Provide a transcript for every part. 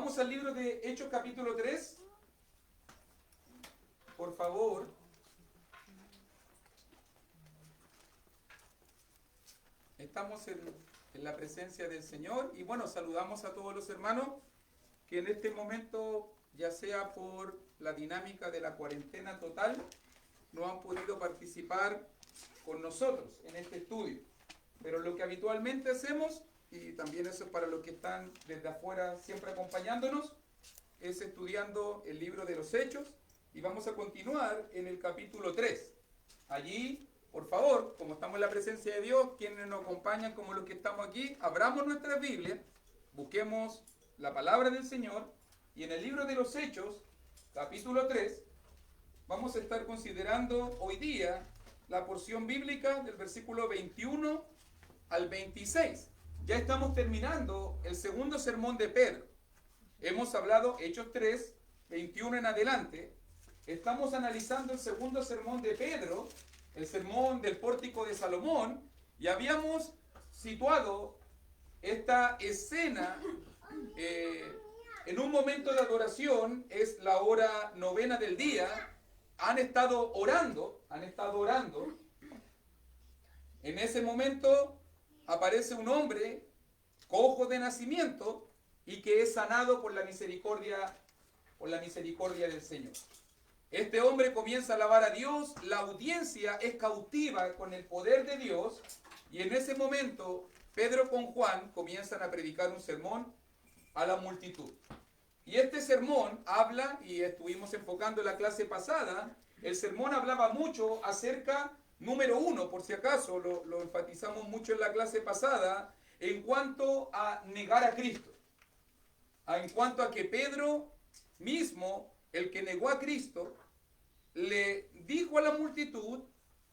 Vamos al libro de Hechos capítulo 3. Por favor. Estamos en la presencia del Señor y bueno, saludamos a todos los hermanos que en este momento, ya sea por la dinámica de la cuarentena total, no han podido participar con nosotros en este estudio. Pero lo que habitualmente hacemos, y también eso es para los que están desde afuera siempre acompañándonos, es estudiando el libro de los Hechos y vamos a continuar en el capítulo 3. Allí, por favor, como estamos en la presencia de Dios, quienes nos acompañan como los que estamos aquí, abramos nuestras Biblias, busquemos la palabra del Señor y en el libro de los Hechos, capítulo 3, vamos a estar considerando hoy día la porción bíblica del versículo 21 al 26. Ya estamos terminando el segundo sermón de Pedro. Hemos hablado Hechos 3, 21 en adelante. Estamos analizando el segundo sermón de Pedro, el sermón del pórtico de Salomón, y habíamos situado esta escena en un momento de adoración. Es la hora novena del día. Han estado orando. En ese momento aparece un hombre cojo de nacimiento y que es sanado por la misericordia del Señor. Este hombre comienza a alabar a Dios, la audiencia es cautiva con el poder de Dios y en ese momento Pedro con Juan comienzan a predicar un sermón a la multitud. Y este sermón habla, y estuvimos enfocando en la clase pasada, el sermón hablaba mucho acerca, número uno, por si acaso, lo enfatizamos mucho en la clase pasada, en cuanto a negar a Cristo. En cuanto a que Pedro mismo, el que negó a Cristo, le dijo a la multitud: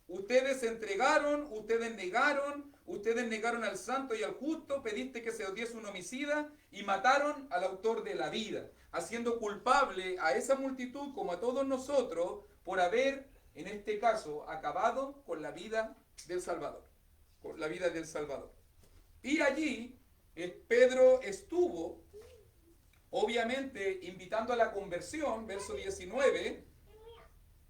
ustedes se entregaron, ustedes negaron al santo y al justo, pediste que se os diese un homicida y mataron al autor de la vida, haciendo culpable a esa multitud como a todos nosotros por haber, en este caso, acabado con la vida del Salvador. Y allí Pedro estuvo, obviamente, invitando a la conversión, verso 19,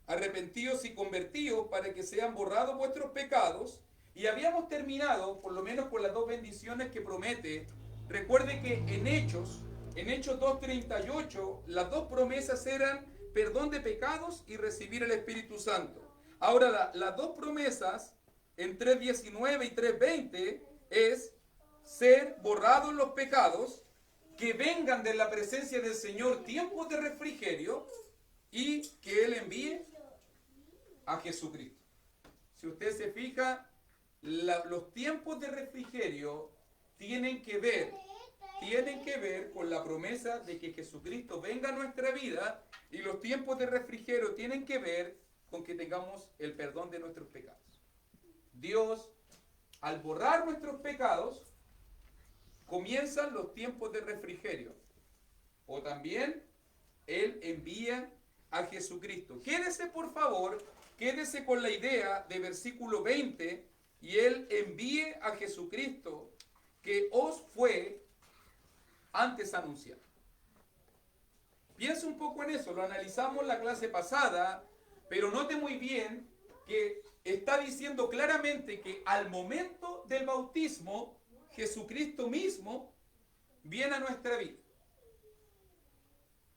arrepentidos y convertidos para que sean borrados vuestros pecados. Y habíamos terminado, por lo menos con las dos bendiciones que promete. Recuerde que en Hechos 2:38, las dos promesas eran perdón de pecados y recibir el Espíritu Santo. Ahora, las dos promesas en 3:19 y 3:20 es ser borrados los pecados, que vengan de la presencia del Señor tiempos de refrigerio y que Él envíe a Jesucristo. Si usted se fija, los tiempos de refrigerio tienen que ver con la promesa de que Jesucristo venga a nuestra vida, y los tiempos de refrigerio tienen que ver con que tengamos el perdón de nuestros pecados. Dios, al borrar nuestros pecados, comienzan los tiempos de refrigerio, o también Él envía a Jesucristo. Quédese, por favor, con la idea de versículo 20, y Él envíe a Jesucristo, que os fue antes anunciado. Piensa un poco en eso, lo analizamos la clase pasada, pero note muy bien que está diciendo claramente que al momento del bautismo, Jesucristo mismo viene a nuestra vida.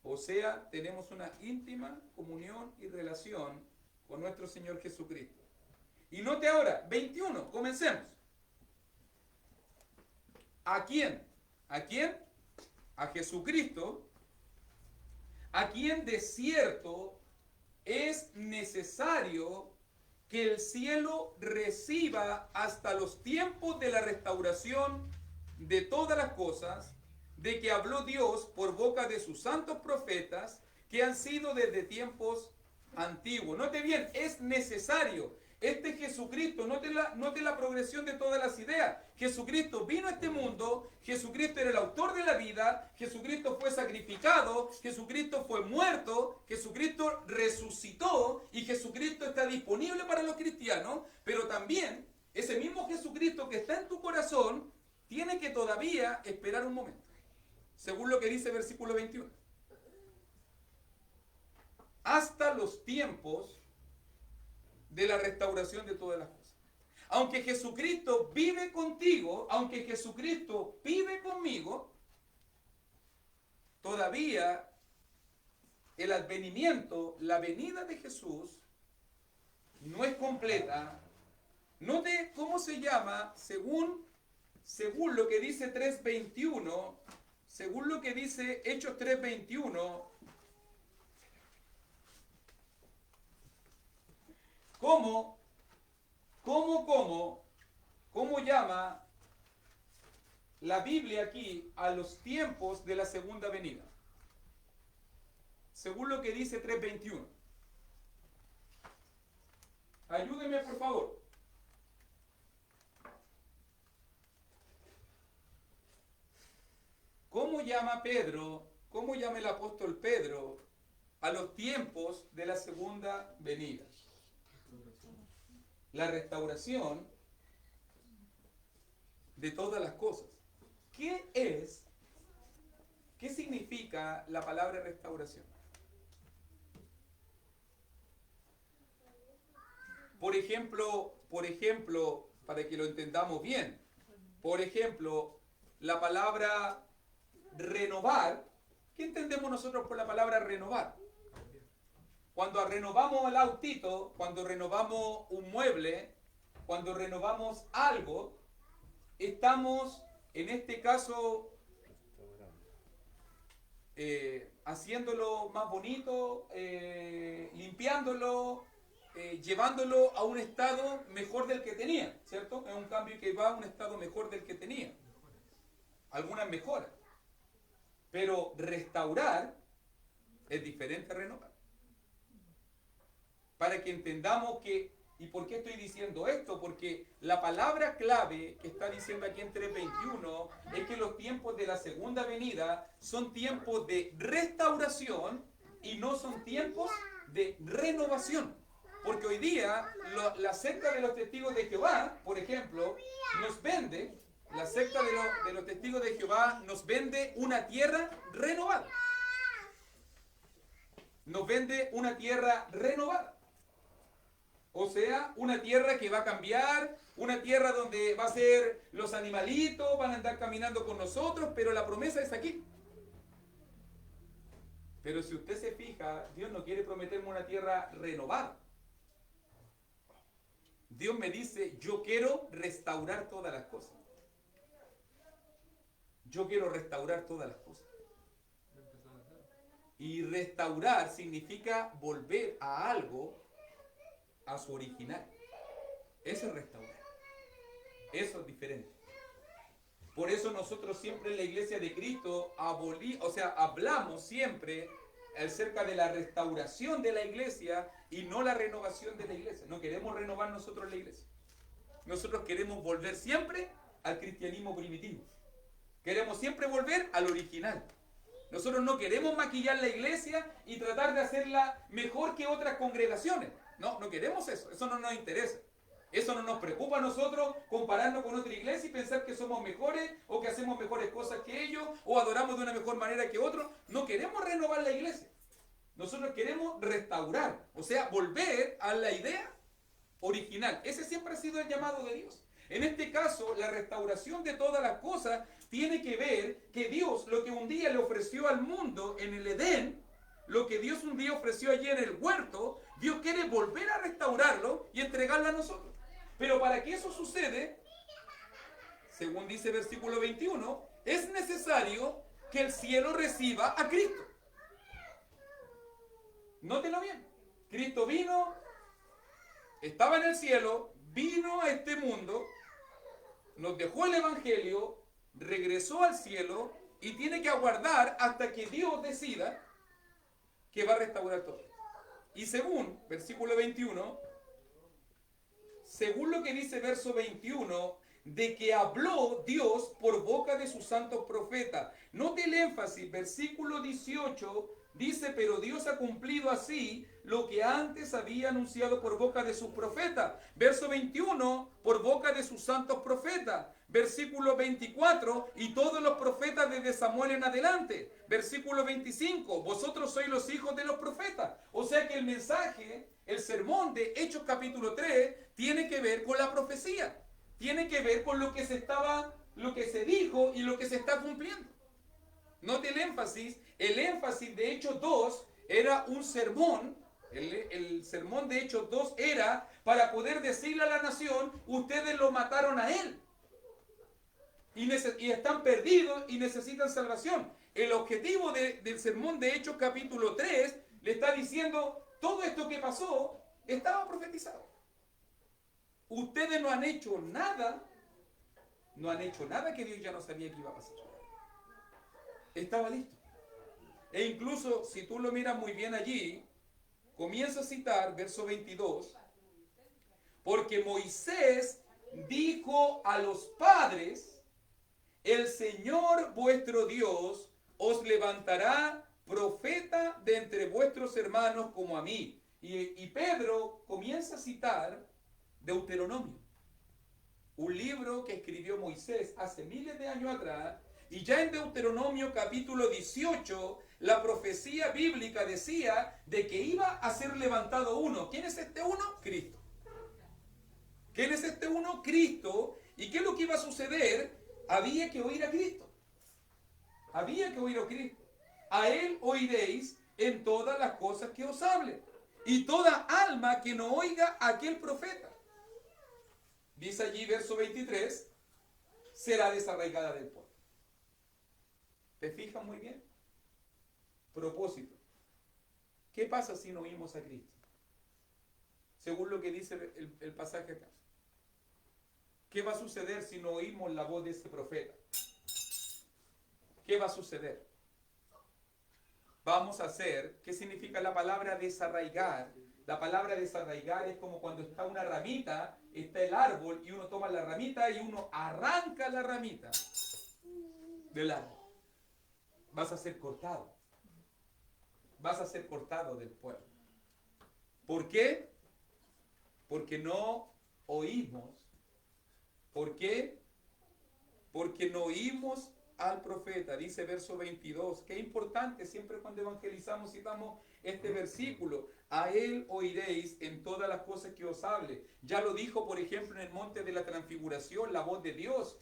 O sea, tenemos una íntima comunión y relación con nuestro Señor Jesucristo. Y note ahora, 21, comencemos. ¿A quién? ¿A quién? A Jesucristo, a quien de cierto es necesario que el cielo reciba hasta los tiempos de la restauración de todas las cosas, de que habló Dios por boca de sus santos profetas, que han sido desde tiempos antiguos. Note bien, es necesario. Este Jesucristo, note la progresión de todas las ideas. Jesucristo vino a este mundo, Jesucristo era el autor de la vida, Jesucristo fue sacrificado, Jesucristo fue muerto, Jesucristo resucitó y Jesucristo está disponible para los cristianos, pero también ese mismo Jesucristo que está en tu corazón tiene que todavía esperar un momento. según lo que dice versículo 21. Hasta los tiempos de la restauración de todas las cosas. Aunque Jesucristo vive contigo, aunque Jesucristo vive conmigo, todavía el advenimiento, la venida de Jesús, no es completa. Note cómo se llama, según lo que dice 3:21, según lo que dice Hechos 3:21, ¿cómo llama la Biblia aquí a los tiempos de la segunda venida? Según lo que dice 3:21. Ayúdeme, por favor. ¿Cómo llama el apóstol Pedro a los tiempos de la segunda venida? La restauración de todas las cosas. ¿Qué significa la palabra restauración? Por ejemplo, para que lo entendamos bien, por ejemplo, la palabra renovar, ¿qué entendemos nosotros por la palabra renovar? Cuando renovamos el autito, cuando renovamos un mueble, cuando renovamos algo, estamos, en este caso, haciéndolo más bonito, limpiándolo, llevándolo a un estado mejor del que tenía, ¿cierto? Es un cambio que va a un estado mejor del que tenía. Algunas mejoras. Pero restaurar es diferente a renovar. Para que entendamos que, ¿y por qué estoy diciendo esto? Porque la palabra clave que está diciendo aquí en 3:21 es que los tiempos de la segunda venida son tiempos de restauración y no son tiempos de renovación. Porque hoy día la secta de los testigos de Jehová, por ejemplo, nos vende, la secta de los testigos de Jehová nos vende una tierra renovada. Nos vende una tierra renovada. O sea, una tierra que va a cambiar, una tierra donde va a ser los animalitos, van a andar caminando con nosotros, pero la promesa es aquí. Pero si usted se fija, Dios no quiere prometerme una tierra renovada. Dios me dice, yo quiero restaurar todas las cosas. Yo quiero restaurar todas las cosas. Y restaurar significa volver a algo a su original. Eso es restaurar. Eso es diferente. Por eso nosotros siempre en la iglesia de Cristo hablamos siempre acerca de la restauración de la iglesia y no la renovación de la iglesia. No queremos renovar nosotros la iglesia. Nosotros queremos volver siempre al cristianismo primitivo. Queremos siempre volver al original. Nosotros no queremos maquillar la iglesia y tratar de hacerla mejor que otras congregaciones. No queremos eso. Eso no nos interesa. Eso no nos preocupa a nosotros compararnos con otra iglesia y pensar que somos mejores o que hacemos mejores cosas que ellos o adoramos de una mejor manera que otros. No queremos renovar la iglesia. Nosotros queremos restaurar, o sea, volver a la idea original. Ese siempre ha sido el llamado de Dios. En este caso, la restauración de todas las cosas tiene que ver que Dios, lo que un día le ofreció al mundo en el Edén, lo que Dios un día ofreció allí en el huerto, Dios quiere volver a restaurarlo y entregarlo a nosotros. Pero para que eso sucede, según dice versículo 21, es necesario que el cielo reciba a Cristo. Nótelo bien. Cristo vino, estaba en el cielo, vino a este mundo, nos dejó el evangelio, regresó al cielo y tiene que aguardar hasta que Dios decida que va a restaurar todo. Y según versículo 21, según lo que dice verso 21, de que habló Dios por boca de sus santos profetas. Note el énfasis, versículo 18 dice, pero Dios ha cumplido así lo que antes había anunciado por boca de sus profetas. Verso 21, por boca de sus santos profetas. Versículo 24, y todos los profetas desde Samuel en adelante. Versículo 25, vosotros sois los hijos de los profetas. O sea que el mensaje, el sermón de Hechos capítulo 3, tiene que ver con la profecía. Tiene que ver con lo que se dijo y lo que se está cumpliendo. Note el énfasis de Hechos 2 era un sermón, el sermón de Hechos 2 era para poder decirle a la nación, ustedes lo mataron a él, y están perdidos y necesitan salvación. El objetivo del sermón de Hechos capítulo 3 le está diciendo, todo esto que pasó estaba profetizado. Ustedes no han hecho nada que Dios ya no sabía que iba a pasar. Estaba listo. E incluso, si tú lo miras muy bien allí, comienza a citar, verso 22, porque Moisés dijo a los padres, el Señor vuestro Dios os levantará profeta de entre vuestros hermanos como a mí. Y Pedro comienza a citar Deuteronomio, un libro que escribió Moisés hace miles de años atrás, y ya en Deuteronomio capítulo 18, la profecía bíblica decía de que iba a ser levantado uno. ¿Quién es este uno? Cristo. ¿Quién es este uno? Cristo. ¿Y qué es lo que iba a suceder? Había que oír a Cristo. Había que oír a Cristo. A él oiréis en todas las cosas que os hable, y toda alma que no oiga a aquel profeta, dice allí verso 23, será desarraigada del pueblo. ¿Te fijas muy bien? Propósito. ¿Qué pasa si no oímos a Cristo? Según lo que dice el pasaje acá. ¿Qué va a suceder si no oímos la voz de ese profeta? ¿Qué va a suceder? Vamos a hacer, ¿qué significa la palabra desarraigar? La palabra desarraigar es como cuando está una ramita, está el árbol y uno toma la ramita y uno arranca la ramita del árbol. Vas a ser cortado. Vas a ser cortado del pueblo. ¿Por qué? Porque no oímos. ¿Por qué? Porque no oímos al profeta. Dice verso 22. Qué importante, siempre cuando evangelizamos citamos este versículo. A él oiréis en todas las cosas que os hable. Ya lo dijo, por ejemplo, en el monte de la transfiguración, la voz de Dios.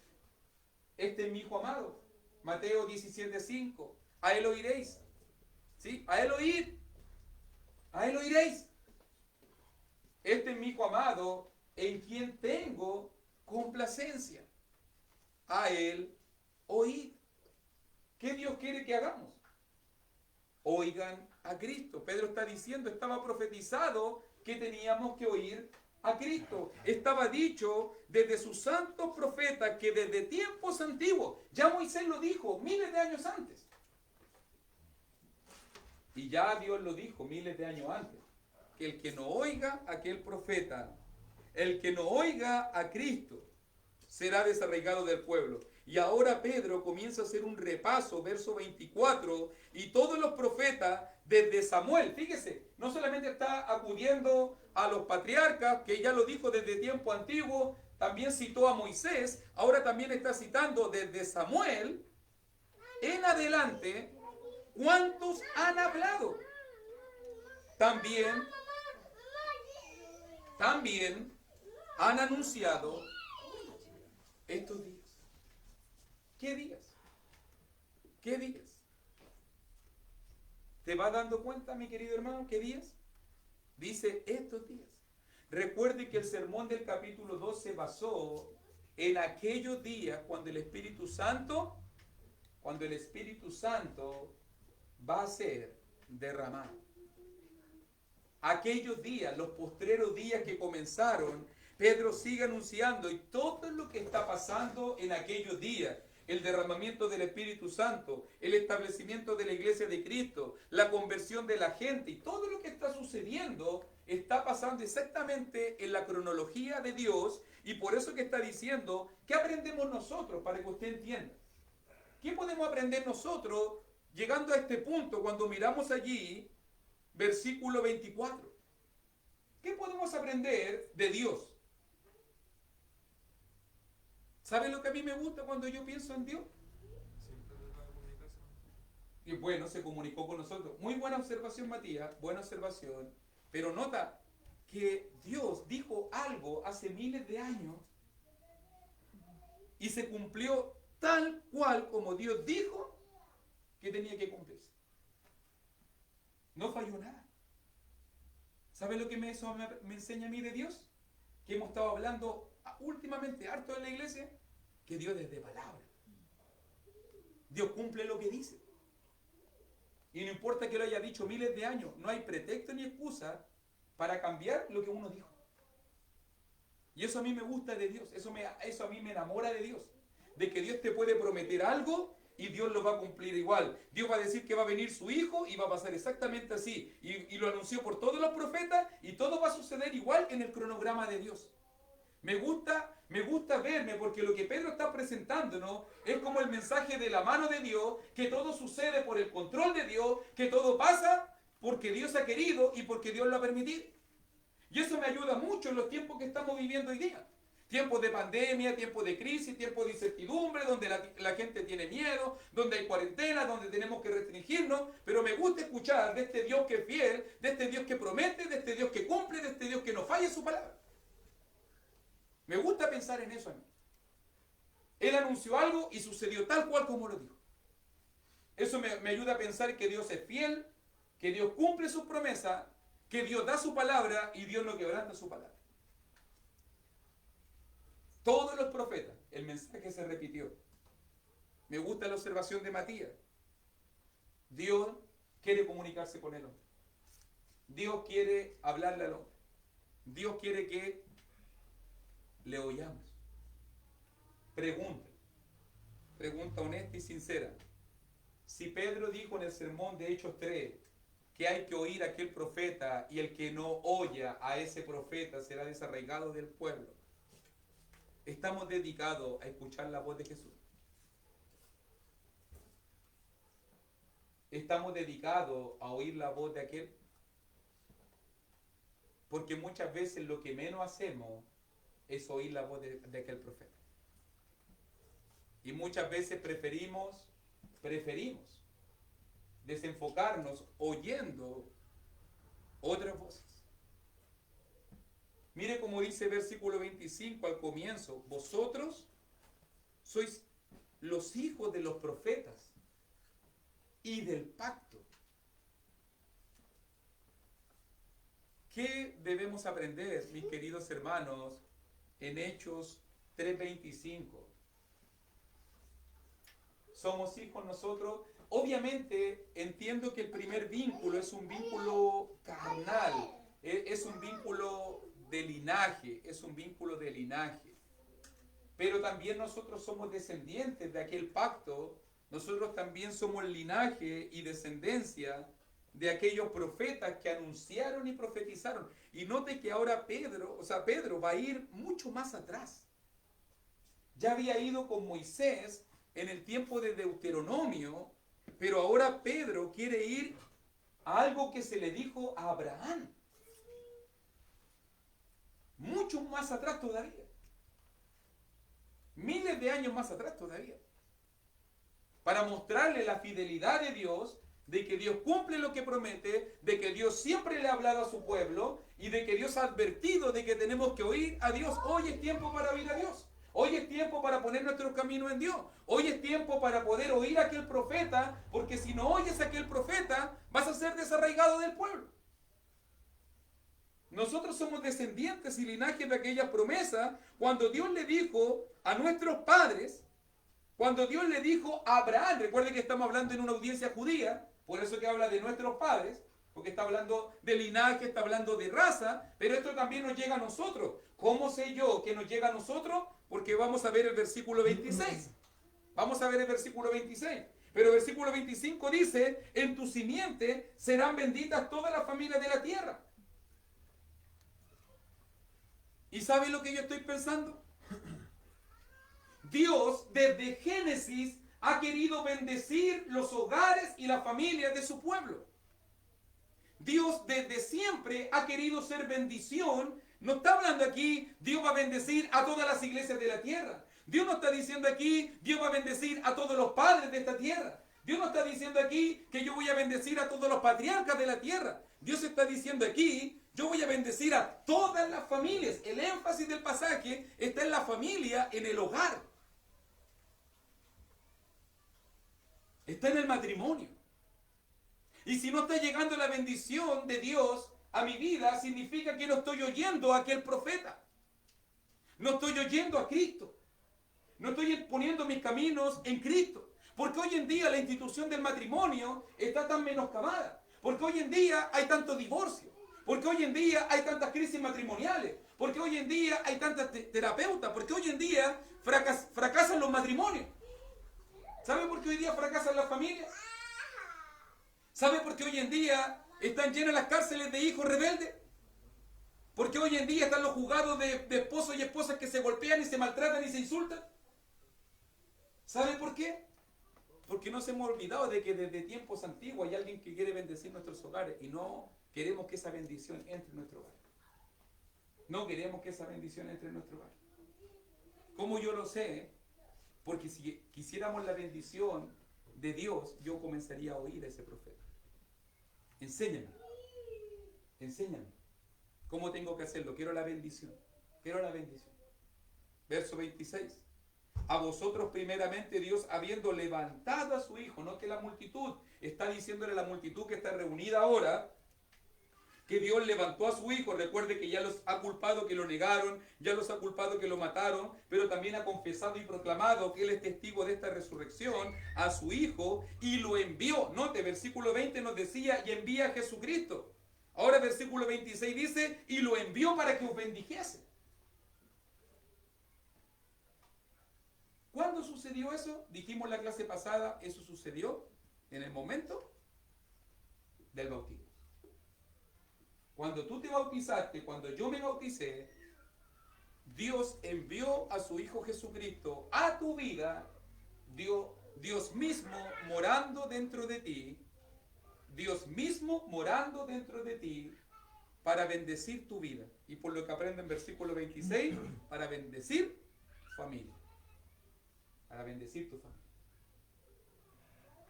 Este es mi hijo amado. Mateo 17:5. A él oiréis. ¿Sí? A él oír. A él oiréis. Este es mi hijo amado, en quien tengo complacencia. A él oír. ¿Qué Dios quiere que hagamos? Oigan a Cristo. Pedro está diciendo, estaba profetizado que teníamos que oír a Cristo. Estaba dicho desde sus santos profetas que desde tiempos antiguos, ya Moisés lo dijo miles de años antes. Y ya Dios lo dijo miles de años antes, que el que no oiga a aquel profeta, el que no oiga a Cristo, será desarraigado del pueblo. Y ahora Pedro comienza a hacer un repaso, verso 24, y todos los profetas desde Samuel, fíjese, no solamente está acudiendo a los patriarcas, que ya lo dijo desde tiempo antiguo, también citó a Moisés, ahora también está citando desde Samuel en adelante, ¿cuántos han hablado? También han anunciado estos días. ¿Qué días? ¿Qué días? ¿Te vas dando cuenta, mi querido hermano, qué días? Dice estos días. Recuerde que el sermón del capítulo 2 se basó en aquellos días cuando el Espíritu Santo va a ser derramado. Aquellos días, los postreros días que comenzaron, Pedro sigue anunciando y todo lo que está pasando en aquellos días, el derramamiento del Espíritu Santo, el establecimiento de la iglesia de Cristo, la conversión de la gente y todo lo que está sucediendo está pasando exactamente en la cronología de Dios, y por eso que está diciendo, ¿qué aprendemos nosotros para que usted entienda? ¿Qué podemos aprender nosotros llegando a este punto cuando miramos allí versículo 24? ¿Qué podemos aprender de Dios? ¿Saben lo que a mí me gusta cuando yo pienso en Dios? Y bueno, se comunicó con nosotros. Muy buena observación, Matías, buena observación. Pero nota que Dios dijo algo hace miles de años y se cumplió tal cual como Dios dijo que tenía que cumplirse. No falló nada. ¿Saben lo que eso me enseña a mí de Dios? Que hemos estado hablando últimamente harto en la iglesia, que Dios es de palabra. Dios cumple lo que dice. Y no importa que lo haya dicho miles de años, no hay pretexto ni excusa para cambiar lo que uno dijo. Y eso a mí me gusta de Dios, eso a mí me enamora de Dios. De que Dios te puede prometer algo y Dios lo va a cumplir igual. Dios va a decir que va a venir su hijo y va a pasar exactamente así. Y lo anunció por todos los profetas y todo va a suceder igual en el cronograma de Dios. Me gusta verme porque lo que Pedro está presentándonos es como el mensaje de la mano de Dios, que todo sucede por el control de Dios, que todo pasa porque Dios ha querido y porque Dios lo ha permitido. Y eso me ayuda mucho en los tiempos que estamos viviendo hoy día. Tiempos de pandemia, tiempos de crisis, tiempos de incertidumbre, donde la gente tiene miedo, donde hay cuarentena, donde tenemos que restringirnos, pero me gusta escuchar de este Dios que es fiel, de este Dios que promete, de este Dios que cumple, de este Dios que no falla su palabra. Me gusta pensar en eso a mí. Él anunció algo y sucedió tal cual como lo dijo. Eso me ayuda a pensar que Dios es fiel, que Dios cumple sus promesas, que Dios da su palabra y Dios no quebranta su palabra. Todos los profetas, el mensaje se repitió. Me gusta la observación de Matías. Dios quiere comunicarse con el hombre. Dios quiere hablarle al hombre. Dios quiere que le oyamos. Pregunta honesta y sincera. Si Pedro dijo en el sermón de Hechos 3 que hay que oír a aquel profeta y el que no oya a ese profeta será desarraigado del pueblo, ¿estamos dedicados a escuchar la voz de Jesús? ¿Estamos dedicados a oír la voz de aquel? Porque muchas veces lo que menos hacemos es oír la voz de aquel profeta. Y muchas veces preferimos desenfocarnos oyendo otras voces. Mire cómo dice versículo 25 al comienzo: vosotros sois los hijos de los profetas y del pacto. ¿Qué debemos aprender, mis queridos hermanos, en Hechos 3:25? Somos hijos nosotros. Obviamente entiendo que el primer vínculo es un vínculo carnal, es un vínculo de linaje, Pero también nosotros somos descendientes de aquel pacto, nosotros también somos el linaje y descendencia de aquellos profetas que anunciaron y profetizaron. Y note que ahora Pedro va a ir mucho más atrás. Ya había ido con Moisés en el tiempo de Deuteronomio, pero ahora Pedro quiere ir a algo que se le dijo a Abraham. Mucho más atrás todavía. Miles de años más atrás todavía. Para mostrarle la fidelidad de Dios, de que Dios cumple lo que promete, de que Dios siempre le ha hablado a su pueblo y de que Dios ha advertido de que tenemos que oír a Dios. Hoy es tiempo para oír a Dios. Hoy es tiempo para poner nuestro camino en Dios. Hoy es tiempo para poder oír a aquel profeta, porque si no oyes a aquel profeta, vas a ser desarraigado del pueblo. Nosotros somos descendientes y linajes de aquella promesa. Cuando Dios le dijo a nuestros padres, cuando Dios le dijo a Abraham, recuerden que estamos hablando en una audiencia judía, por eso que habla de nuestros padres, porque está hablando de linaje, está hablando de raza, pero esto también nos llega a nosotros. ¿Cómo sé yo que nos llega a nosotros? Porque vamos a ver el versículo 26. Vamos a ver el versículo 26. Pero el versículo 25 dice: en tu simiente serán benditas todas las familias de la tierra. ¿Y sabe lo que yo estoy pensando? Dios desde Génesis ha querido bendecir los hogares y las familias de su pueblo. Dios desde siempre ha querido ser bendición. No está hablando aquí, Dios va a bendecir a todas las iglesias de la tierra. Dios no está diciendo aquí, Dios va a bendecir a todos los padres de esta tierra. Dios no está diciendo aquí que yo voy a bendecir a todos los patriarcas de la tierra. Dios está diciendo aquí, yo voy a bendecir a todas las familias. El énfasis del pasaje está en la familia, en el hogar. Está en el matrimonio. Y si no está llegando la bendición de Dios a mi vida, significa que no estoy oyendo a aquel profeta. No estoy oyendo a Cristo. No estoy poniendo mis caminos en Cristo. Porque hoy en día la institución del matrimonio está tan menoscabada. Porque hoy en día hay tanto divorcio. Porque hoy en día hay tantas crisis matrimoniales. Porque hoy en día hay tantas terapeutas. Porque hoy en día fracasan los matrimonios. ¿Sabe por qué hoy día fracasan las familias? ¿Sabe por qué hoy en día están llenas las cárceles de hijos rebeldes? Porque hoy en día están los juzgados de esposos y esposas que se golpean y se maltratan y se insultan. ¿Sabe por qué? Porque nos hemos olvidado de que desde tiempos antiguos hay alguien que quiere bendecir nuestros hogares y no queremos que esa bendición entre en nuestro hogar. No queremos que esa bendición entre en nuestro hogar. ¿Cómo yo lo sé? Porque si quisiéramos la bendición de Dios, yo comenzaría a oír a ese profeta. Enséñame. Enséñame. ¿Cómo tengo que hacerlo? Quiero la bendición. Quiero la bendición. Verso 26. A vosotros primeramente Dios, habiendo levantado a su Hijo, no que la multitud, está diciéndole a la multitud que está reunida ahora, que Dios levantó a su Hijo. Recuerde que ya los ha culpado que lo negaron, ya los ha culpado que lo mataron, pero también ha confesado y proclamado que Él es testigo de esta resurrección, a su Hijo, y lo envió. Note, versículo 20 nos decía, y envía a Jesucristo. Ahora versículo 26 dice, y lo envió para que os bendijese. ¿Cuándo sucedió eso? Dijimos la clase pasada, eso sucedió en el momento del bautismo. Cuando tú te bautizaste, cuando yo me bauticé, Dios envió a su Hijo Jesucristo a tu vida, Dios mismo morando dentro de ti, Dios mismo morando dentro de ti, para bendecir tu vida. Y por lo que aprende en versículo 26, para bendecir familia. Para bendecir tu familia.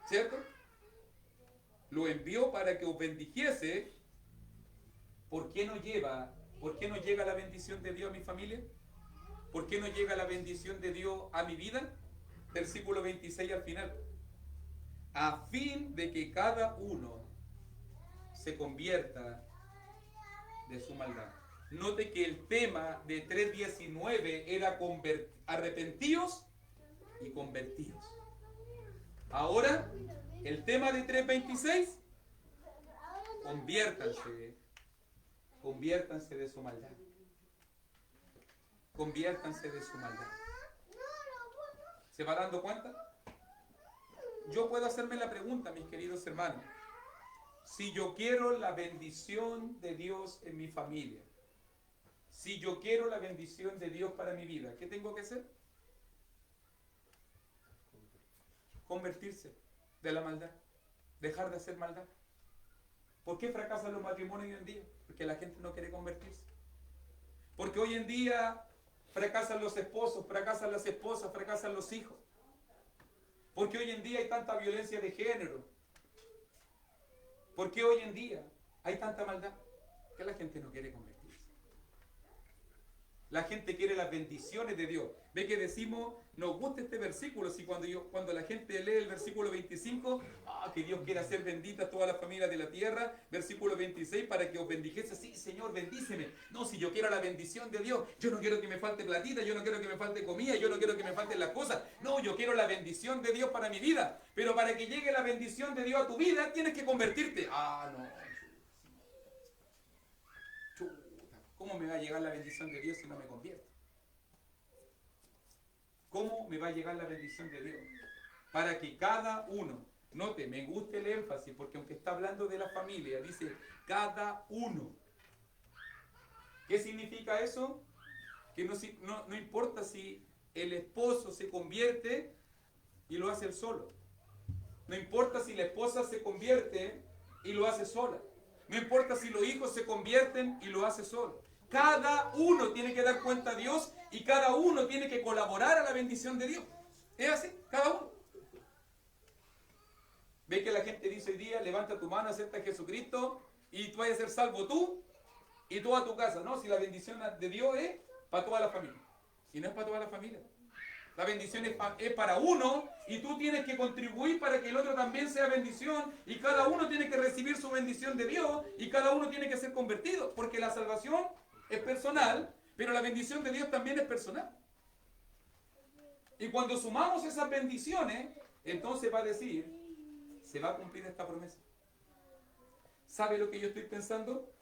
¿Cierto? Lo envió para que os bendijese. ¿Por qué no llega la bendición de Dios a mi familia? ¿Por qué no llega la bendición de Dios a mi vida? Versículo 26 al final. A fin de que cada uno se convierta de su maldad. Note que el tema de 3.19 era arrepentidos y convertidos. Ahora, el tema de 3.26, conviértanse de su maldad. Conviértanse de su maldad. ¿Se va dando cuenta? Yo puedo hacerme la pregunta, mis queridos hermanos. Si yo quiero la bendición de Dios en mi familia, si yo quiero la bendición de Dios para mi vida, ¿qué tengo que hacer? Convertirse de la maldad, dejar de hacer maldad. ¿Por qué fracasan los matrimonios hoy en día? Porque la gente no quiere convertirse. Porque hoy en día fracasan los esposos, fracasan las esposas, fracasan los hijos. Porque hoy en día hay tanta violencia de género. Porque hoy en día hay tanta maldad que la gente no quiere convertirse. La gente quiere las bendiciones de Dios. Ve que decimos, nos gusta este versículo, si cuando la gente lee el versículo 25, que Dios quiere hacer benditas todas las familias de la tierra, versículo 26, para que os bendijese. Sí, Señor, bendíceme. No, si yo quiero la bendición de Dios, yo no quiero que me falte platita, yo no quiero que me falte comida, yo no quiero que me falten las cosas. No, yo quiero la bendición de Dios para mi vida. Pero para que llegue la bendición de Dios a tu vida, tienes que convertirte. No. ¿Cómo me va a llegar la bendición de Dios si no me convierto? ¿Cómo me va a llegar la bendición de Dios? Para que cada uno, note, me gusta el énfasis, porque aunque está hablando de la familia, dice cada uno. ¿Qué significa eso? que no importa si el esposo se convierte y lo hace él solo. No importa si la esposa se convierte y lo hace sola. No importa si los hijos se convierten y lo hace solo. Cada uno tiene que dar cuenta a Dios y cada uno tiene que colaborar a la bendición de Dios. Es así, cada uno. ¿Ves que la gente dice hoy día, levanta tu mano, acepta a Jesucristo y tú vas a ser salvo tú y toda tu casa? No, si la bendición de Dios es para toda la familia. Y no es para toda la familia. La bendición es para uno y tú tienes que contribuir para que el otro también sea bendición y cada uno tiene que recibir su bendición de Dios y cada uno tiene que ser convertido porque la salvación es personal, pero la bendición de Dios también es personal. Y cuando sumamos esas bendiciones, entonces va a decir, se va a cumplir esta promesa. ¿Sabe lo que yo estoy pensando?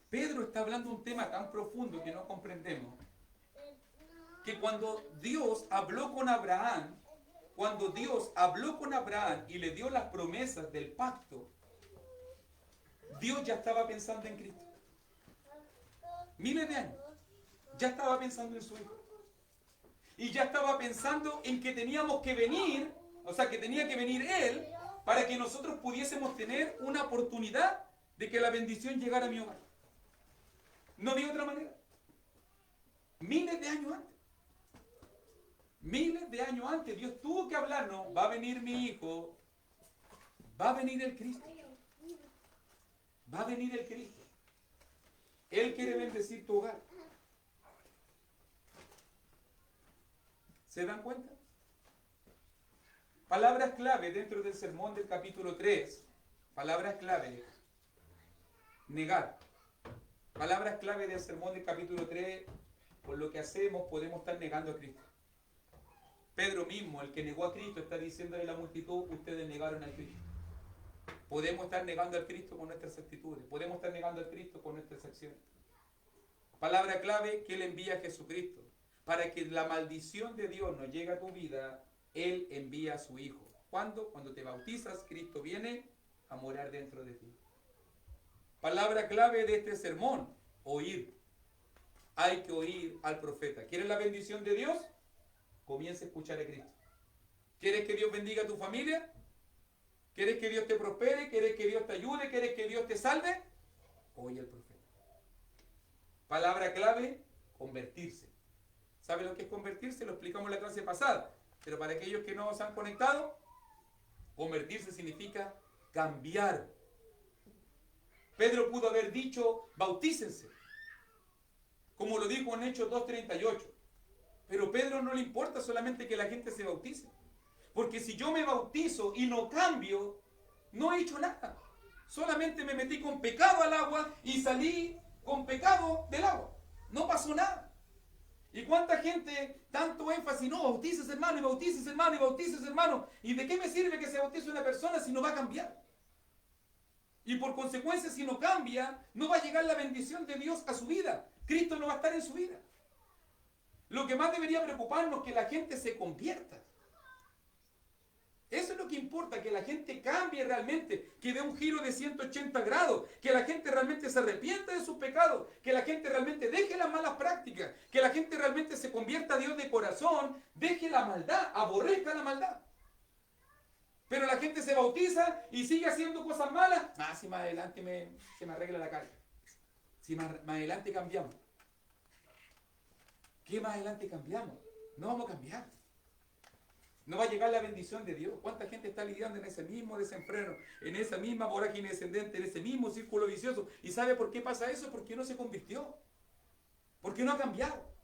Pedro está hablando un tema tan profundo que no comprendemos. Que cuando Dios habló con Abraham y le dio las promesas del pacto, Dios ya estaba pensando en Cristo. Miles de años. Ya estaba pensando en su Hijo. Y ya estaba pensando en que teníamos que venir, o sea, que tenía que venir Él para que nosotros pudiésemos tener una oportunidad de que la bendición llegara a mi hogar. No de otra manera. Miles de años antes. Miles de años antes Dios tuvo que hablarnos, va a venir mi hijo, va a venir el Cristo. Va a venir el Cristo. Él quiere bendecir tu hogar. ¿Se dan cuenta? Palabras clave dentro del sermón del capítulo 3. Palabras clave. Negar. Palabras clave del sermón del capítulo 3. Por lo que hacemos podemos estar negando a Cristo. Pedro mismo, el que negó a Cristo, está diciéndole a la multitud, ustedes negaron a Cristo. Podemos estar negando al Cristo con nuestras actitudes. Podemos estar negando al Cristo con nuestras acciones. Palabra clave, que Él envía a Jesucristo. Para que la maldición de Dios no llegue a tu vida, Él envía a su Hijo. ¿Cuándo? Cuando te bautizas, Cristo viene a morar dentro de ti. Palabra clave de este sermón, oír. Hay que oír al profeta. ¿Quieres la bendición de Dios? Comienza a escuchar a Cristo. ¿Quieres que Dios bendiga a tu familia? ¿Quieres que Dios te prospere? ¿Quieres que Dios te ayude? ¿Quieres que Dios te salve? Oye al profeta. Palabra clave, convertirse. ¿Sabe lo que es convertirse? Lo explicamos en la clase pasada. Pero para aquellos que no se han conectado, convertirse significa cambiar. Pedro pudo haber dicho, bautícense. Como lo dijo en Hechos 2:38. Pero a Pedro no le importa solamente que la gente se bautice. Porque si yo me bautizo y no cambio, no he hecho nada. Solamente me metí con pecado al agua y salí con pecado del agua. No pasó nada. ¿Y cuánta gente, tanto énfasis, no, bautices hermano, y bautices hermano, y bautices hermano? ¿Y de qué me sirve que se bautice una persona si no va a cambiar? Y por consecuencia, si no cambia, no va a llegar la bendición de Dios a su vida. Cristo no va a estar en su vida. Lo que más debería preocuparnos es que la gente se convierta. Eso es lo que importa, que la gente cambie realmente, que dé un giro de 180 grados, que la gente realmente se arrepienta de sus pecados, que la gente realmente deje las malas prácticas, que la gente realmente se convierta a Dios de corazón, deje la maldad, aborrezca la maldad. Pero la gente se bautiza y sigue haciendo cosas malas. Si más adelante se me arregla la cara. Si más adelante cambiamos. ¿Qué más adelante cambiamos? No vamos a cambiar. No va a llegar la bendición de Dios. ¿Cuánta gente está lidiando en ese mismo desenfreno, en esa misma vorágine descendente, en ese mismo círculo vicioso? ¿Y sabe por qué pasa eso? Porque no se convirtió. Porque no ha cambiado.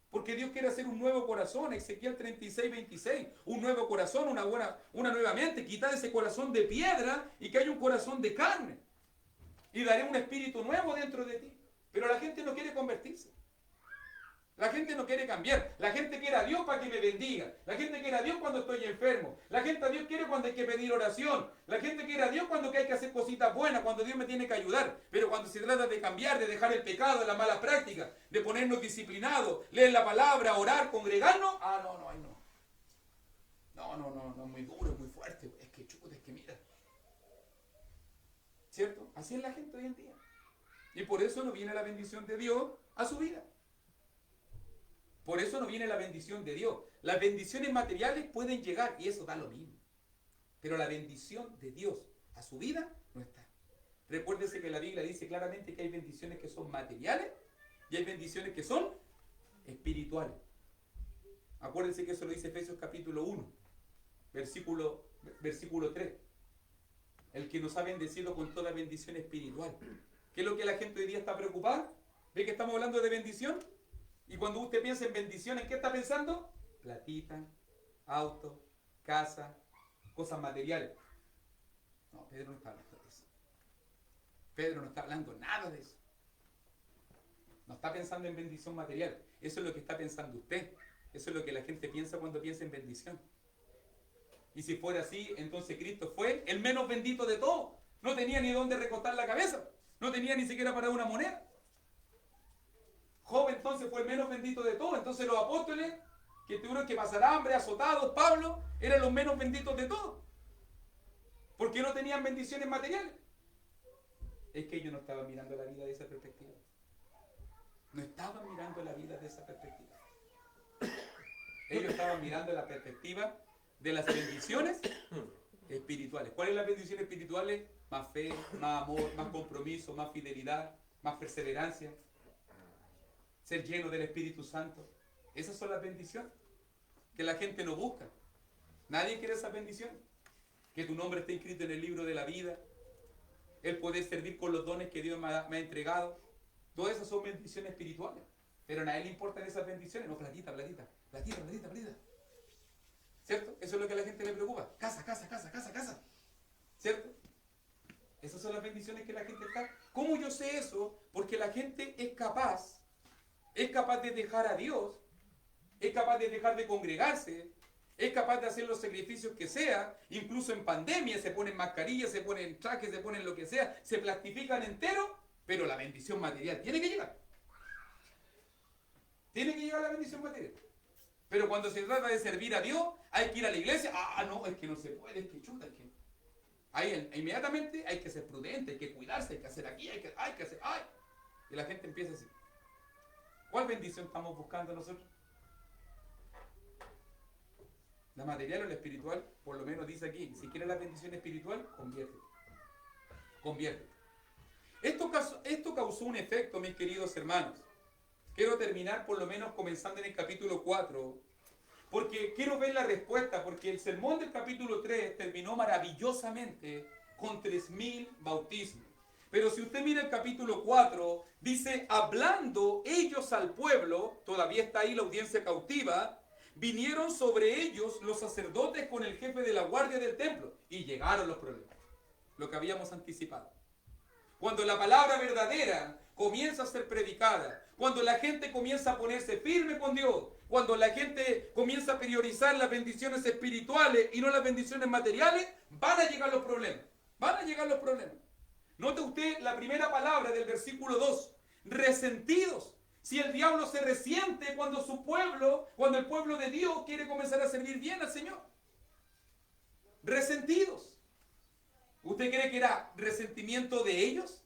Porque Dios quiere hacer un nuevo corazón. Ezequiel 36:26. Un nuevo corazón, una nueva mente. Quitar ese corazón de piedra y que haya un corazón de carne. Y daré un espíritu nuevo dentro de ti. Pero la gente no quiere convertirse. La gente no quiere cambiar. La gente quiere a Dios para que me bendiga. La gente quiere a Dios cuando estoy enfermo. La gente a Dios quiere cuando hay que pedir oración. La gente quiere a Dios cuando hay que hacer cositas buenas, cuando Dios me tiene que ayudar. Pero cuando se trata de cambiar, de dejar el pecado, la mala práctica, de ponernos disciplinados, leer la palabra, orar, congregarnos, no, muy duro, muy fuerte. Es que mira. ¿Cierto? Así es la gente hoy en día. Y por eso no viene la bendición de Dios a su vida. Por eso no viene la bendición de Dios. Las bendiciones materiales pueden llegar y eso da lo mismo. Pero la bendición de Dios a su vida no está. Recuérdese que la Biblia dice claramente que hay bendiciones que son materiales y hay bendiciones que son espirituales. Acuérdense que eso lo dice Efesios capítulo 1, versículo 3. El que nos ha bendecido con toda bendición espiritual. ¿Qué es lo que la gente hoy día está preocupada? ¿Ve que estamos hablando de bendición? Y cuando usted piensa en bendición, ¿en qué está pensando? Platita, auto, casa, cosas materiales. No, Pedro no está hablando de eso. Pedro no está hablando nada de eso. No está pensando en bendición material. Eso es lo que está pensando usted. Eso es lo que la gente piensa cuando piensa en bendición. Y si fuera así, entonces Cristo fue el menos bendito de todos. No tenía ni dónde recostar la cabeza. No tenía ni siquiera para una moneda. Job entonces fue el menos bendito de todos. Entonces los apóstoles, que tuvieron que pasar hambre, azotados, Pablo, eran los menos benditos de todos. Porque no tenían bendiciones materiales. Es que ellos no estaban mirando la vida de esa perspectiva. No estaban mirando la vida de esa perspectiva. Ellos estaban mirando la perspectiva de las bendiciones espirituales. ¿Cuáles son las bendiciones espirituales? Más fe, más amor, más compromiso, más fidelidad, más perseverancia. Ser lleno del Espíritu Santo. Esas son las bendiciones que la gente no busca. Nadie quiere esas bendiciones. Que tu nombre esté inscrito en el libro de la vida. El poder servir con los dones que Dios me ha entregado. Todas esas son bendiciones espirituales. Pero a nadie le importan esas bendiciones. No, platita. ¿Cierto? Eso es lo que a la gente le preocupa. Casa. ¿Cierto? Esas son las bendiciones que la gente está. ¿Cómo yo sé eso? Porque la gente es capaz de dejar a Dios, es capaz de dejar de congregarse, es capaz de hacer los sacrificios que sea, incluso en pandemia se ponen mascarillas, se ponen trajes, se ponen lo que sea, se plastifican entero, pero la bendición material tiene que llegar. Tiene que llegar la bendición material. Pero cuando se trata de servir a Dios, hay que ir a la iglesia. No, es que no se puede, es que chuta, es que... Ahí inmediatamente hay que ser prudente, hay que cuidarse, hay que hacer aquí, hay que hacer... Y la gente empieza así. ¿Cuál bendición estamos buscando nosotros? ¿La material o la espiritual? Por lo menos dice aquí, si quieres la bendición espiritual, conviértete. Esto causó un efecto, mis queridos hermanos. Quiero terminar por lo menos comenzando en el capítulo 4, porque quiero ver la respuesta, porque el sermón del capítulo 3 terminó maravillosamente con 3.000 bautismos. Pero si usted mira el capítulo 4, dice, hablando ellos al pueblo, todavía está ahí la audiencia cautiva, vinieron sobre ellos los sacerdotes con el jefe de la guardia del templo, y llegaron los problemas, lo que habíamos anticipado. Cuando la palabra verdadera comienza a ser predicada, cuando la gente comienza a ponerse firme con Dios, cuando la gente comienza a priorizar las bendiciones espirituales y no las bendiciones materiales, van a llegar los problemas. Note usted la primera palabra del versículo 2, resentidos. Si el diablo se resiente cuando el pueblo de Dios quiere comenzar a servir bien al Señor. Resentidos. ¿Usted cree que era resentimiento de ellos?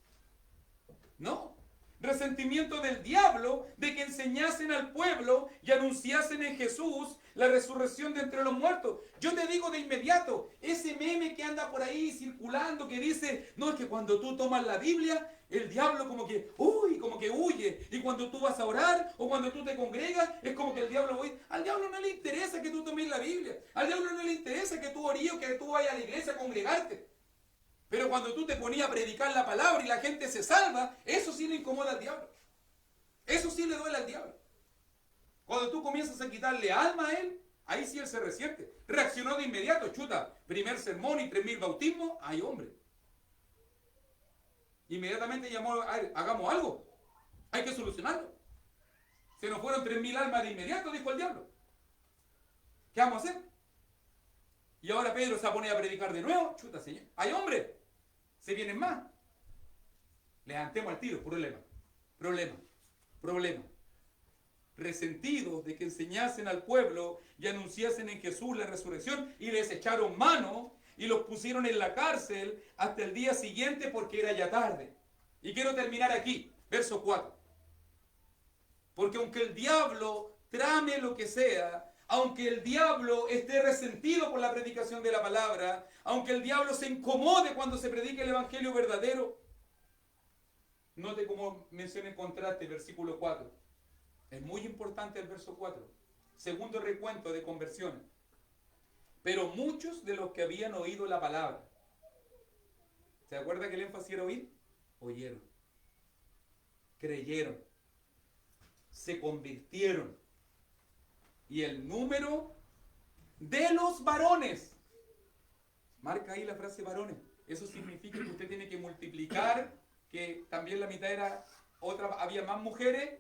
No. Resentimiento del diablo de que enseñasen al pueblo y anunciasen en Jesús la resurrección de entre los muertos. Yo te digo de inmediato, ese meme que anda por ahí circulando que dice, no, es que cuando tú tomas la Biblia, el diablo como que huye. Y cuando tú vas a orar o cuando tú te congregas, es como que el diablo huye. Al diablo no le interesa que tú tomes la Biblia. Al diablo no le interesa que tú ores o que tú vayas a la iglesia a congregarte. Pero cuando tú te ponías a predicar la palabra y la gente se salva, eso sí le incomoda al diablo. Eso sí le duele al diablo. Cuando tú comienzas a quitarle alma a él, ahí sí él se resiente. Reaccionó de inmediato, chuta, primer sermón y 3.000 bautismos, ay hombre. Inmediatamente llamó, hagamos algo, hay que solucionarlo. Se nos fueron 3.000 almas de inmediato, dijo el diablo. ¿Qué vamos a hacer? Y ahora Pedro se va a poner a predicar de nuevo, chuta señor, ay hombre, se vienen más. Levantemos al tiro, problema. Resentidos de que enseñasen al pueblo y anunciasen en Jesús la resurrección y les echaron mano y los pusieron en la cárcel hasta el día siguiente porque era ya tarde. Y quiero terminar aquí, verso 4. Porque aunque el diablo trame lo que sea, aunque el diablo esté resentido por la predicación de la palabra, aunque el diablo se incomode cuando se predique el evangelio verdadero. Note cómo menciona en contraste el versículo 4. Es muy importante el verso 4. Segundo recuento de conversiones. Pero muchos de los que habían oído la palabra, ¿se acuerda que el énfasis era oír? Oyeron, creyeron, se convirtieron. Y el número de los varones, marca ahí la frase varones, eso significa que usted tiene que multiplicar, que también la mitad era otra, había más mujeres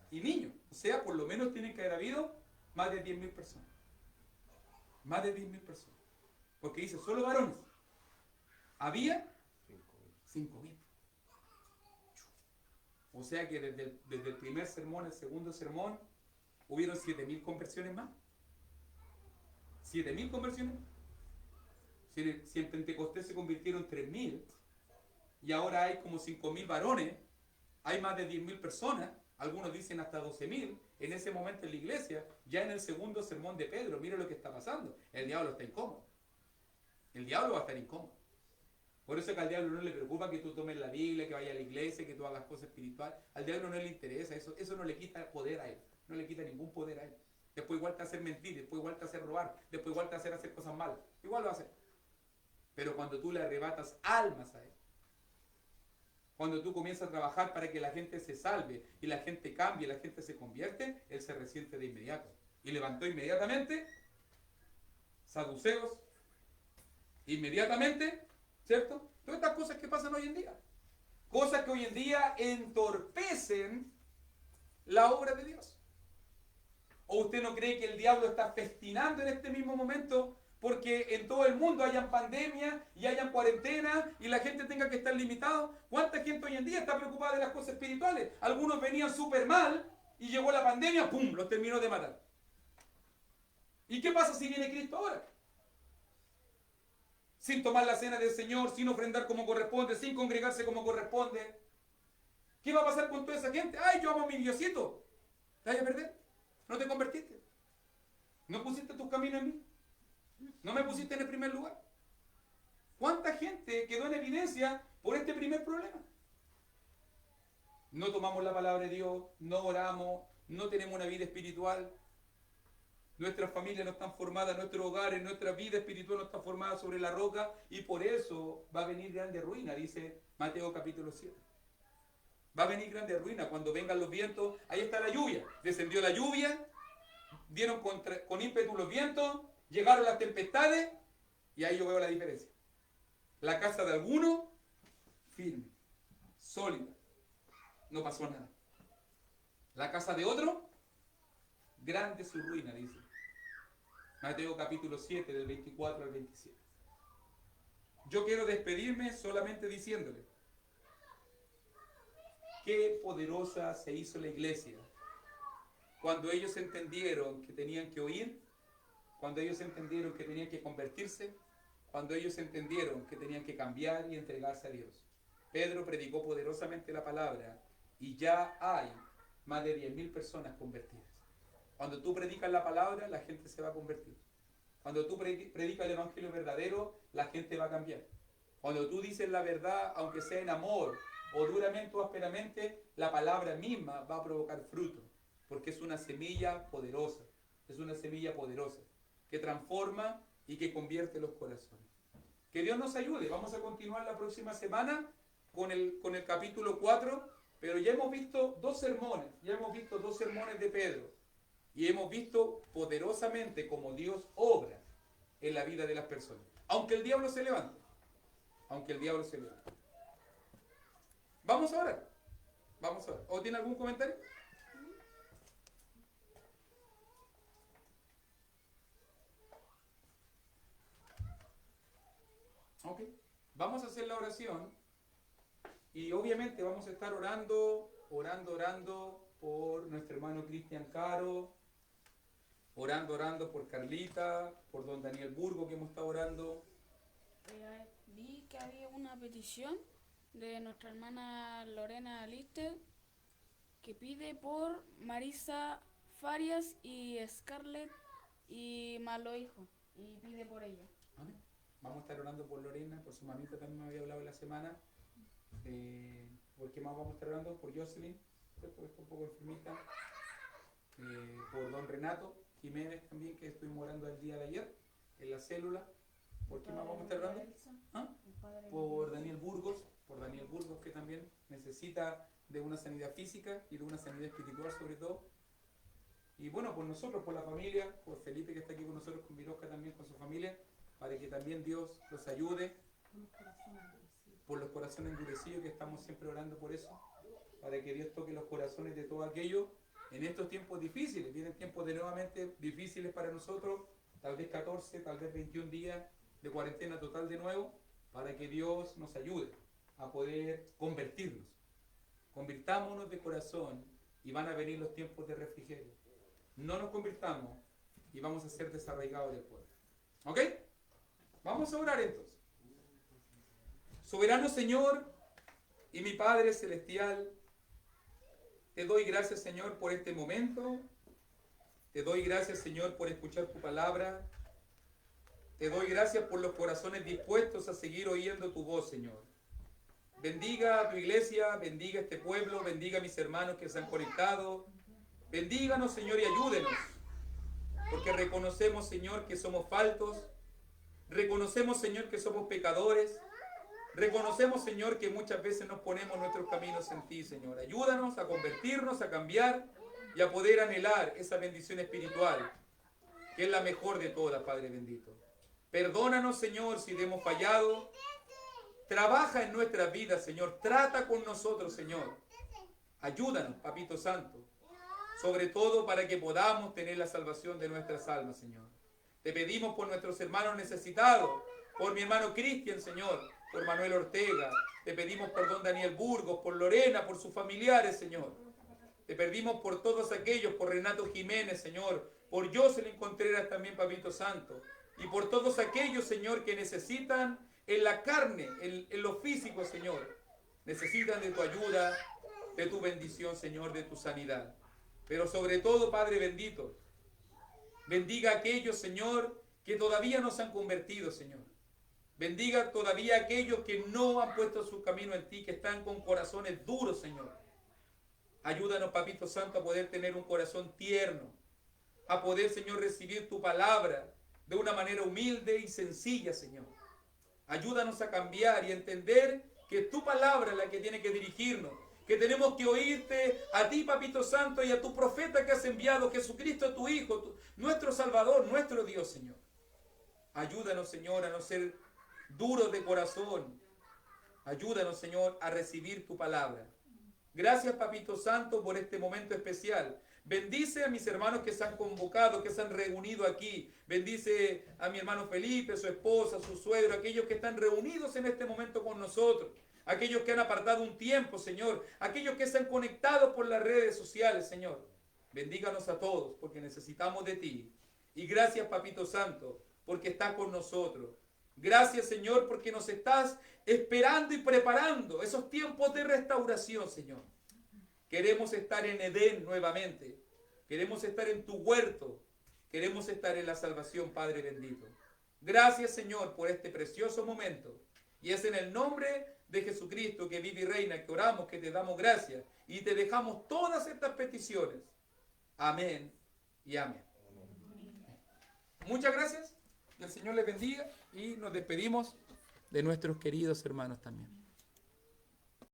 y niños, o sea, por lo menos tienen que haber habido más de 10.000 personas, más de 10.000 personas, porque dice solo varones, había 5.000. O sea que desde el primer sermón al segundo sermón hubieron 7.000 conversiones más. 7.000 conversiones. Si en Pentecostés se convirtieron 3.000 y ahora hay como 5.000 varones, hay más de 10.000 personas, algunos dicen hasta 12.000 en ese momento en la iglesia, ya en el segundo sermón de Pedro. Mire lo que está pasando. El diablo está incómodo. El diablo va a estar incómodo. Por eso que al diablo no le preocupa que tú tomes la Biblia, que vayas a la iglesia, que tú hagas cosas espirituales. Al diablo no le interesa eso. Eso no le quita poder a él. No le quita ningún poder a él. Después igual te hace mentir, después igual te hace robar, después igual te hace hacer cosas malas. Igual lo hace. Pero cuando tú le arrebatas almas a él, cuando tú comienzas a trabajar para que la gente se salve y la gente cambie, la gente se convierte, él se resiente de inmediato. Y levantó inmediatamente saduceos, inmediatamente, ¿cierto? Todas estas cosas que pasan hoy en día. Cosas que hoy en día entorpecen la obra de Dios. ¿O usted no cree que el diablo está festinando en este mismo momento porque en todo el mundo hayan pandemia y hayan cuarentena y la gente tenga que estar limitado? ¿Cuánta gente hoy en día está preocupada de las cosas espirituales? Algunos venían súper mal y llegó la pandemia, ¡pum!, los terminó de matar. ¿Y qué pasa si viene Cristo ahora? Sin tomar la cena del Señor, sin ofrendar como corresponde, sin congregarse como corresponde. ¿Qué va a pasar con toda esa gente? ¡Ay, yo amo a mi Diosito! ¿Te vas a perder? ¿No te convertiste? ¿No pusiste tus caminos en mí? ¿No me pusiste en el primer lugar? ¿Cuánta gente quedó en evidencia por este primer problema? No tomamos la palabra de Dios, no oramos, no tenemos una vida espiritual. Nuestras familias no están formadas, nuestros hogares, nuestra vida espiritual no está formada sobre la roca y por eso va a venir grande ruina, dice Mateo capítulo 7. Va a venir grande ruina cuando vengan los vientos. Ahí está la lluvia. Descendió la lluvia, dieron con ímpetu los vientos, llegaron las tempestades y ahí yo veo la diferencia. La casa de alguno, firme, sólida, no pasó nada. La casa de otro, grande su ruina, dice Mateo capítulo 7, del 24 al 27. Yo quiero despedirme solamente diciéndole qué poderosa se hizo la iglesia cuando ellos entendieron que tenían que oír, cuando ellos entendieron que tenían que convertirse, cuando ellos entendieron que tenían que cambiar y entregarse a Dios. Pedro predicó poderosamente la palabra y ya hay más de 10.000 personas convertidas. Cuando tú predicas la palabra, la gente se va a convertir. Cuando tú predicas el evangelio verdadero, la gente va a cambiar. Cuando tú dices la verdad, aunque sea en amor o duramente o ásperamente, la palabra misma va a provocar fruto, porque es una semilla poderosa, es una semilla poderosa que transforma y que convierte los corazones. Que Dios nos ayude. Vamos a continuar la próxima semana con el capítulo 4, pero ya hemos visto dos sermones de Pedro y hemos visto poderosamente cómo Dios obra en la vida de las personas, aunque el diablo se levante. Vamos a orar. ¿O tiene algún comentario? Ok. Vamos a hacer la oración y obviamente vamos a estar orando por nuestro hermano Cristian Caro, orando por Carlita, por don Daniel Burgo, que hemos estado orando. Vi que había una petición de nuestra hermana Lorena Lister que pide por Marisa Farias y Scarlett y Malo Hijo. Y pide por ella. Amén. Vamos a estar orando por Lorena, por su mamita también me había hablado en la semana. ¿Por qué más vamos a estar orando? Por Jocelyn, ¿cierto? Que está un poco enfermita. Por don Renato Jiménez también, que estuvimos orando el día de ayer en la célula. ¿Por qué más vamos a estar orando? ¿Ah? Por Daniel Burgos, que también necesita de una sanidad física y de una sanidad espiritual sobre todo. Y bueno, por nosotros, por la familia, por Felipe que está aquí con nosotros, con Mirosca también, con su familia, para que también Dios los ayude. Por los corazones endurecidos, que estamos siempre orando por eso, para que Dios toque los corazones de todos aquellos en estos tiempos difíciles. Vienen tiempos de nuevamente difíciles para nosotros, tal vez 14, tal vez 21 días de cuarentena total de nuevo, para que Dios nos ayude a poder convertirnos. Convirtámonos de corazón y van a venir los tiempos de refrigerio. No nos convirtamos y vamos a ser desarraigados del pueblo. ¿Ok? Vamos a orar entonces. Soberano Señor y mi Padre Celestial, te doy gracias, Señor, por este momento. Te doy gracias, Señor, por escuchar tu palabra. Te doy gracias por los corazones dispuestos a seguir oyendo tu voz, Señor. Bendiga a tu iglesia, bendiga a este pueblo, bendiga a mis hermanos que se han conectado. Bendíganos, Señor, y ayúdenos. Porque reconocemos, Señor, que somos faltos. Reconocemos, Señor, que somos pecadores. Reconocemos, Señor, que muchas veces nos ponemos nuestros caminos en ti, Señor. Ayúdanos a convertirnos, a cambiar y a poder anhelar esa bendición espiritual, que es la mejor de todas, Padre bendito. Perdónanos, Señor, si hemos fallado. Trabaja en nuestras vidas, Señor. Trata con nosotros, Señor. Ayúdanos, Papito Santo. Sobre todo para que podamos tener la salvación de nuestras almas, Señor. Te pedimos por nuestros hermanos necesitados, por mi hermano Cristian, Señor, por Manuel Ortega. Te pedimos por don Daniel Burgos, por Lorena, por sus familiares, Señor. Te pedimos por todos aquellos, por Renato Jiménez, Señor, por Jocelyn Contreras también, Papito Santo, y por todos aquellos, Señor, que necesitan en la carne, en lo físico, Señor. Necesitan de tu ayuda, de tu bendición, Señor, de tu sanidad. Pero sobre todo, Padre bendito, bendiga a aquellos, Señor, que todavía no se han convertido, Señor. Bendiga todavía a aquellos que no han puesto su camino en ti, que están con corazones duros, Señor. Ayúdanos, Papito Santo, a poder tener un corazón tierno, a poder, Señor, recibir tu palabra de una manera humilde y sencilla, Señor. Ayúdanos a cambiar y a entender que es tu palabra la que tiene que dirigirnos, que tenemos que oírte a ti, Papito Santo, y a tu profeta que has enviado, Jesucristo, tu Hijo, nuestro Salvador, nuestro Dios, Señor. Ayúdanos, Señor, a no ser duros de corazón. Ayúdanos, Señor, a recibir tu palabra. Gracias, Papito Santo, por este momento especial. Bendice a mis hermanos que se han convocado, que se han reunido aquí. Bendice a mi hermano Felipe, su esposa, su suegro, aquellos que están reunidos en este momento con nosotros. Aquellos que han apartado un tiempo, Señor. Aquellos que se han conectado por las redes sociales, Señor. Bendíganos a todos, porque necesitamos de ti. Y gracias, Papito Santo, porque estás con nosotros. Gracias, Señor, porque nos estás esperando y preparando esos tiempos de restauración, Señor. Queremos estar en Edén nuevamente. Queremos estar en tu huerto. Queremos estar en la salvación, Padre bendito. Gracias, Señor, por este precioso momento. Y es en el nombre de Jesucristo que vive y reina que oramos, que te damos gracias. Y te dejamos todas estas peticiones. Amén y amén. Muchas gracias. Que el Señor les bendiga y nos despedimos de nuestros queridos hermanos también.